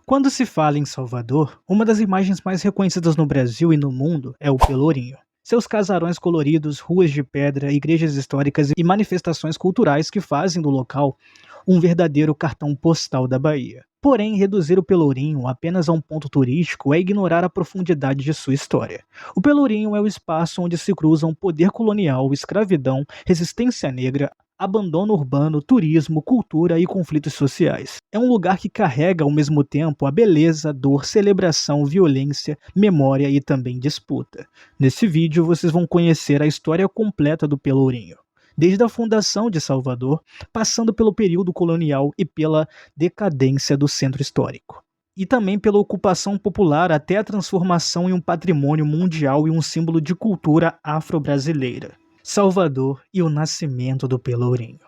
Quando se fala em Salvador, uma das imagens mais reconhecidas no Brasil e no mundo é o Pelourinho. Seus casarões coloridos, ruas de pedra, igrejas históricas e manifestações culturais que fazem do local um verdadeiro cartão postal da Bahia. Porém, reduzir o Pelourinho apenas a um ponto turístico é ignorar a profundidade de sua história. O Pelourinho é o espaço onde se cruzam poder colonial, escravidão, resistência negra, abandono urbano, turismo, cultura e conflitos sociais. É um lugar que carrega ao mesmo tempo a beleza, dor, celebração, violência, memória e também disputa. Nesse vídeo vocês vão conhecer a história completa do Pelourinho, desde a fundação de Salvador, passando pelo período colonial e pela decadência do centro histórico. E também pela ocupação popular até a transformação em um patrimônio mundial e um símbolo de cultura afro-brasileira. Salvador e o nascimento do Pelourinho.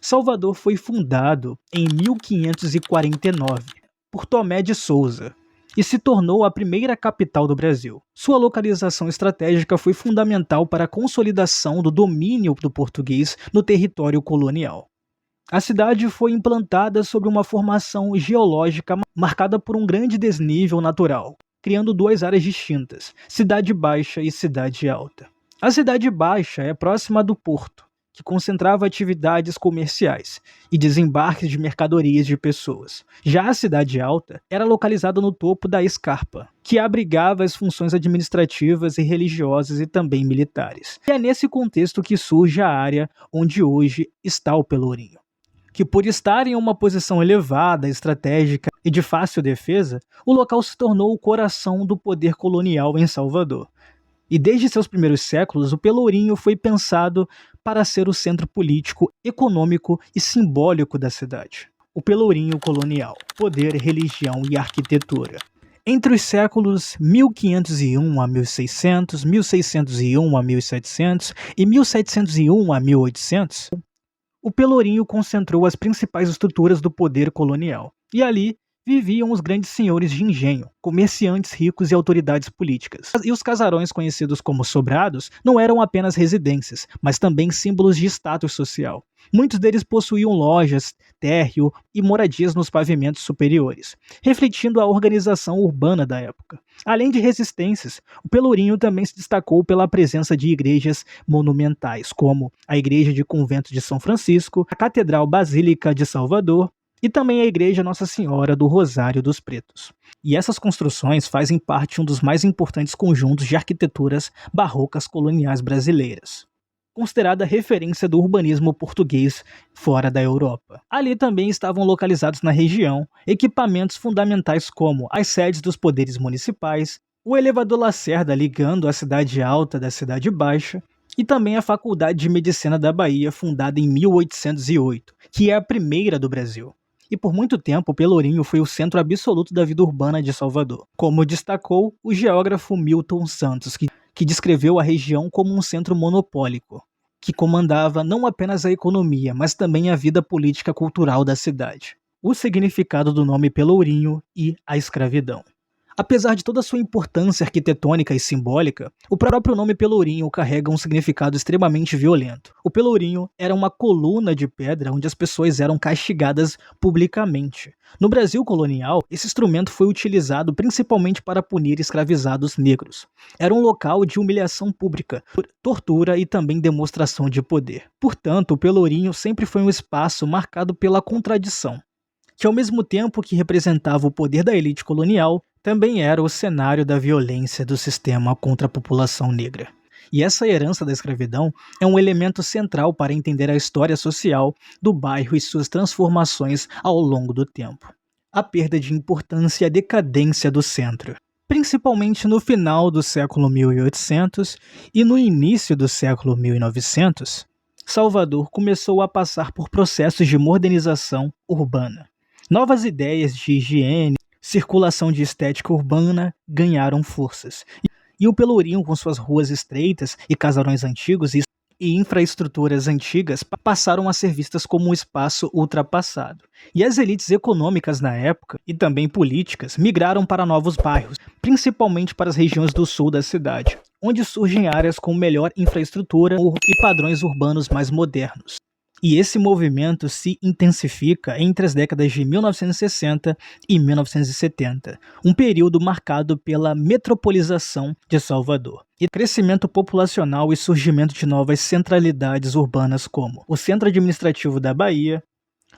Salvador foi fundado em 1549 por Tomé de Souza e se tornou a primeira capital do Brasil. Sua localização estratégica foi fundamental para a consolidação do domínio do português no território colonial. A cidade foi implantada sobre uma formação geológica marcada por um grande desnível natural, criando duas áreas distintas, Cidade Baixa e Cidade Alta. A Cidade Baixa é próxima do porto, que concentrava atividades comerciais e desembarques de mercadorias de pessoas. Já a Cidade Alta era localizada no topo da escarpa, que abrigava as funções administrativas e religiosas e também militares. E é nesse contexto que surge a área onde hoje está o Pelourinho, que por estar em uma posição elevada, estratégica e de fácil defesa, o local se tornou o coração do poder colonial em Salvador. E desde seus primeiros séculos, o Pelourinho foi pensado para ser o centro político, econômico e simbólico da cidade. O Pelourinho colonial, poder, religião e arquitetura. Entre os séculos 1501 a 1600, 1601 a 1700 e 1701 a 1800, o Pelourinho concentrou as principais estruturas do poder colonial. E ali viviam os grandes senhores de engenho, comerciantes ricos e autoridades políticas. E os casarões conhecidos como sobrados não eram apenas residências, mas também símbolos de status social. Muitos deles possuíam lojas, térreo e moradias nos pavimentos superiores, refletindo a organização urbana da época. Além de resistências, o Pelourinho também se destacou pela presença de igrejas monumentais, como a Igreja de Convento de São Francisco, a Catedral Basílica de Salvador, e também a Igreja Nossa Senhora do Rosário dos Pretos. E essas construções fazem parte de um dos mais importantes conjuntos de arquiteturas barrocas coloniais brasileiras, considerada referência do urbanismo português fora da Europa. Ali também estavam localizados na região equipamentos fundamentais como as sedes dos poderes municipais, o elevador Lacerda ligando a Cidade Alta da Cidade Baixa, e também a Faculdade de Medicina da Bahia, fundada em 1808, que é a primeira do Brasil. E por muito tempo, Pelourinho foi o centro absoluto da vida urbana de Salvador, como destacou o geógrafo Milton Santos, que descreveu a região como um centro monopólico, que comandava não apenas a economia, mas também a vida política cultural da cidade. O significado do nome Pelourinho e a escravidão. Apesar de toda a sua importância arquitetônica e simbólica, o próprio nome Pelourinho carrega um significado extremamente violento. O Pelourinho era uma coluna de pedra onde as pessoas eram castigadas publicamente. No Brasil colonial, esse instrumento foi utilizado principalmente para punir escravizados negros. Era um local de humilhação pública, tortura e também demonstração de poder. Portanto, o Pelourinho sempre foi um espaço marcado pela contradição, que ao mesmo tempo que representava o poder da elite colonial, também era o cenário da violência do sistema contra a população negra. E essa herança da escravidão é um elemento central para entender a história social do bairro e suas transformações ao longo do tempo. A perda de importância e a decadência do centro. Principalmente no final do século 1800 e no início do século 1900, Salvador começou a passar por processos de modernização urbana. Novas ideias de higiene, circulação de estética urbana ganharam forças. E o Pelourinho, com suas ruas estreitas e casarões antigos e infraestruturas antigas, passaram a ser vistas como um espaço ultrapassado. E as elites econômicas na época, e também políticas, migraram para novos bairros, principalmente para as regiões do sul da cidade, onde surgem áreas com melhor infraestrutura e padrões urbanos mais modernos. E esse movimento se intensifica entre as décadas de 1960 e 1970, um período marcado pela metropolização de Salvador, e crescimento populacional e surgimento de novas centralidades urbanas como o Centro Administrativo da Bahia,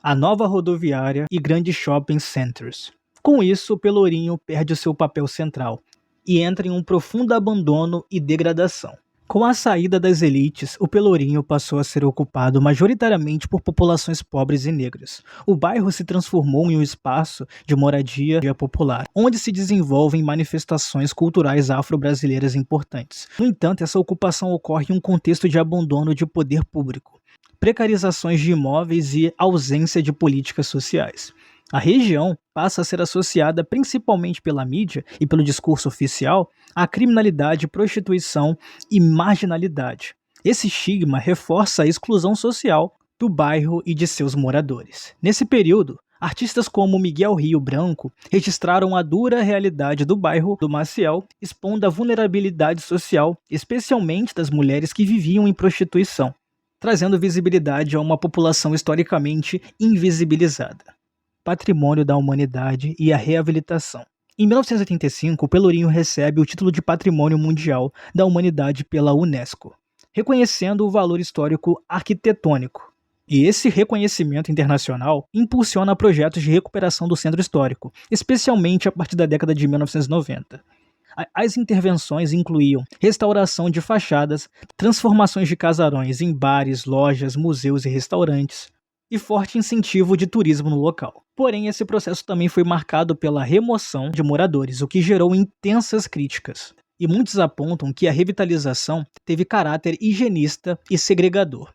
a nova rodoviária e grandes shopping centers. Com isso, o Pelourinho perde o seu papel central e entra em um profundo abandono e degradação. Com a saída das elites, o Pelourinho passou a ser ocupado majoritariamente por populações pobres e negras. O bairro se transformou em um espaço de moradia popular, onde se desenvolvem manifestações culturais afro-brasileiras importantes. No entanto, essa ocupação ocorre em um contexto de abandono de poder público, precarizações de imóveis e ausência de políticas sociais. A região passa a ser associada principalmente pela mídia e pelo discurso oficial à criminalidade, prostituição e marginalidade. Esse estigma reforça a exclusão social do bairro e de seus moradores. Nesse período, artistas como Miguel Rio Branco registraram a dura realidade do bairro do Maciel, expondo a vulnerabilidade social, especialmente das mulheres que viviam em prostituição, trazendo visibilidade a uma população historicamente invisibilizada. Patrimônio da Humanidade e a Reabilitação. Em 1985, o Pelourinho recebe o título de Patrimônio Mundial da Humanidade pela Unesco, reconhecendo o valor histórico arquitetônico. E esse reconhecimento internacional impulsiona projetos de recuperação do centro histórico, especialmente a partir da década de 1990. As intervenções incluíam restauração de fachadas, transformações de casarões em bares, lojas, museus e restaurantes, e forte incentivo de turismo no local. Porém, esse processo também foi marcado pela remoção de moradores, o que gerou intensas críticas. E muitos apontam que a revitalização teve caráter higienista e segregador,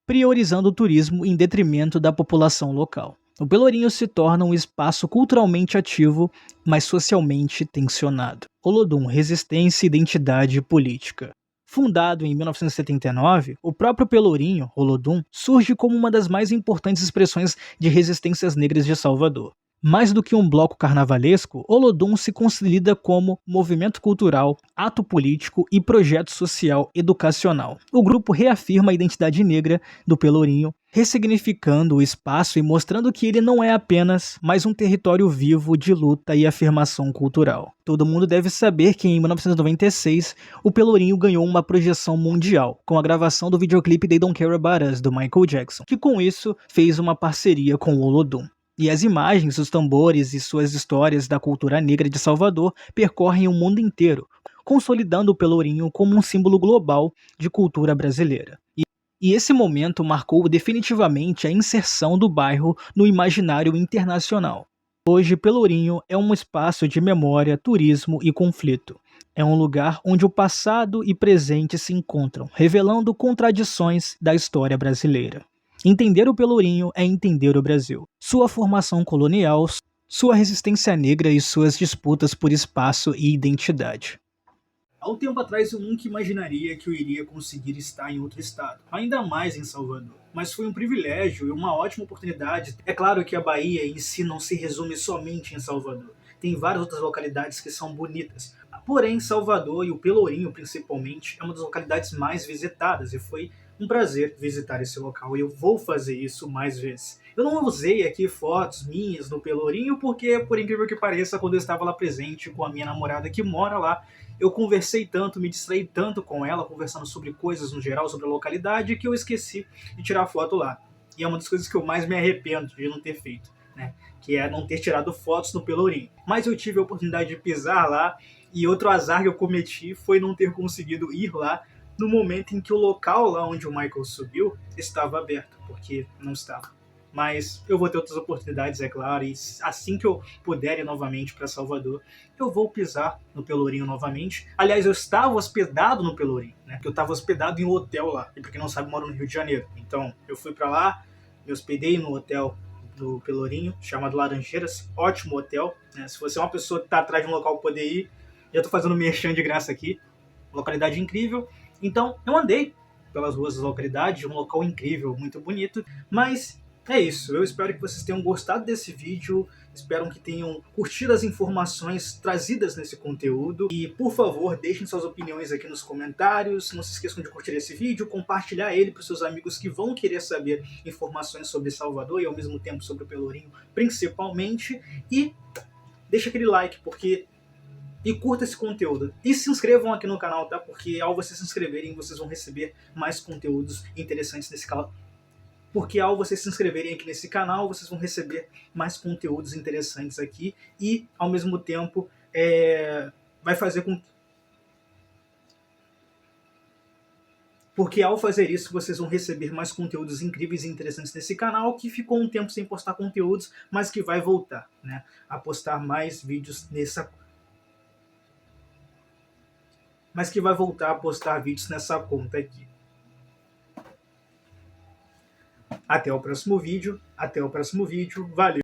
priorizando o turismo em detrimento da população local. O Pelourinho se torna um espaço culturalmente ativo, mas socialmente tensionado. Olodum, resistência, identidade política. Fundado em 1979, o próprio Pelourinho, Olodum, surge como uma das mais importantes expressões de resistências negras de Salvador. Mais do que um bloco carnavalesco, Olodum se consolida como movimento cultural, ato político e projeto social educacional. O grupo reafirma a identidade negra do Pelourinho, ressignificando o espaço e mostrando que ele não é apenas mais um território vivo de luta e afirmação cultural. Todo mundo deve saber que em 1996 o Pelourinho ganhou uma projeção mundial com a gravação do videoclipe They Don't Care About Us do Michael Jackson, que com isso fez uma parceria com o Olodum. E as imagens, os tambores e suas histórias da cultura negra de Salvador percorrem o mundo inteiro, consolidando o Pelourinho como um símbolo global de cultura brasileira. E esse momento marcou definitivamente a inserção do bairro no imaginário internacional. Hoje, Pelourinho é um espaço de memória, turismo e conflito. É um lugar onde o passado e presente se encontram, revelando contradições da história brasileira. Entender o Pelourinho é entender o Brasil, sua formação colonial, sua resistência negra e suas disputas por espaço e identidade. Há um tempo atrás eu nunca imaginaria que eu iria conseguir estar em outro estado, ainda mais em Salvador. Mas foi um privilégio e uma ótima oportunidade. É claro que a Bahia em si não se resume somente em Salvador. Tem várias outras localidades que são bonitas. Porém, Salvador e o Pelourinho principalmente é uma das localidades mais visitadas e foi um prazer visitar esse local e eu vou fazer isso mais vezes. Eu não usei aqui fotos minhas no Pelourinho porque, por incrível que pareça, quando eu estava lá presente com a minha namorada que mora lá, eu conversei tanto, me distraí tanto com ela, conversando sobre coisas no geral, sobre a localidade, que eu esqueci de tirar foto lá. E é uma das coisas que eu mais me arrependo de não ter feito, né? Que é não ter tirado fotos no Pelourinho. Mas eu tive a oportunidade de pisar lá e outro azar que eu cometi foi não ter conseguido ir lá no momento em que o local lá onde o Michael subiu estava aberto, porque não estava. Mas eu vou ter outras oportunidades, é claro, e assim que eu puder ir novamente para Salvador, eu vou pisar no Pelourinho novamente. Aliás, eu estava hospedado no Pelourinho, né? Eu estava hospedado em um hotel lá, e pra quem não sabe, eu moro no Rio de Janeiro. Então, eu fui para lá, me hospedei no hotel do Pelourinho, chamado Laranjeiras, ótimo hotel, né? Se você é uma pessoa que está atrás de um local para poder ir, já estou fazendo merchan de graça aqui, localidade incrível. Então, eu andei pelas ruas da localidade, um local incrível, muito bonito, mas É isso, eu espero que vocês tenham gostado desse vídeo, espero que tenham curtido as informações trazidas nesse conteúdo e, por favor, deixem suas opiniões aqui nos comentários, não se esqueçam de curtir esse vídeo, compartilhar ele para os seus amigos que vão querer saber informações sobre Salvador e ao mesmo tempo sobre o Pelourinho principalmente, e deixa aquele like, e curta esse conteúdo. E se inscrevam aqui no canal, tá? Porque ao vocês se inscreverem, vocês vão receber mais conteúdos interessantes nesse canal. Porque ao vocês se inscreverem aqui nesse canal, vocês vão receber mais conteúdos interessantes aqui e, ao mesmo tempo, vai fazer com... Porque ao fazer isso, vocês vão receber mais conteúdos incríveis e interessantes nesse canal, que ficou um tempo sem postar conteúdos, mas que vai voltar, né, a postar mais vídeos nessa conta aqui. Até o próximo vídeo, valeu!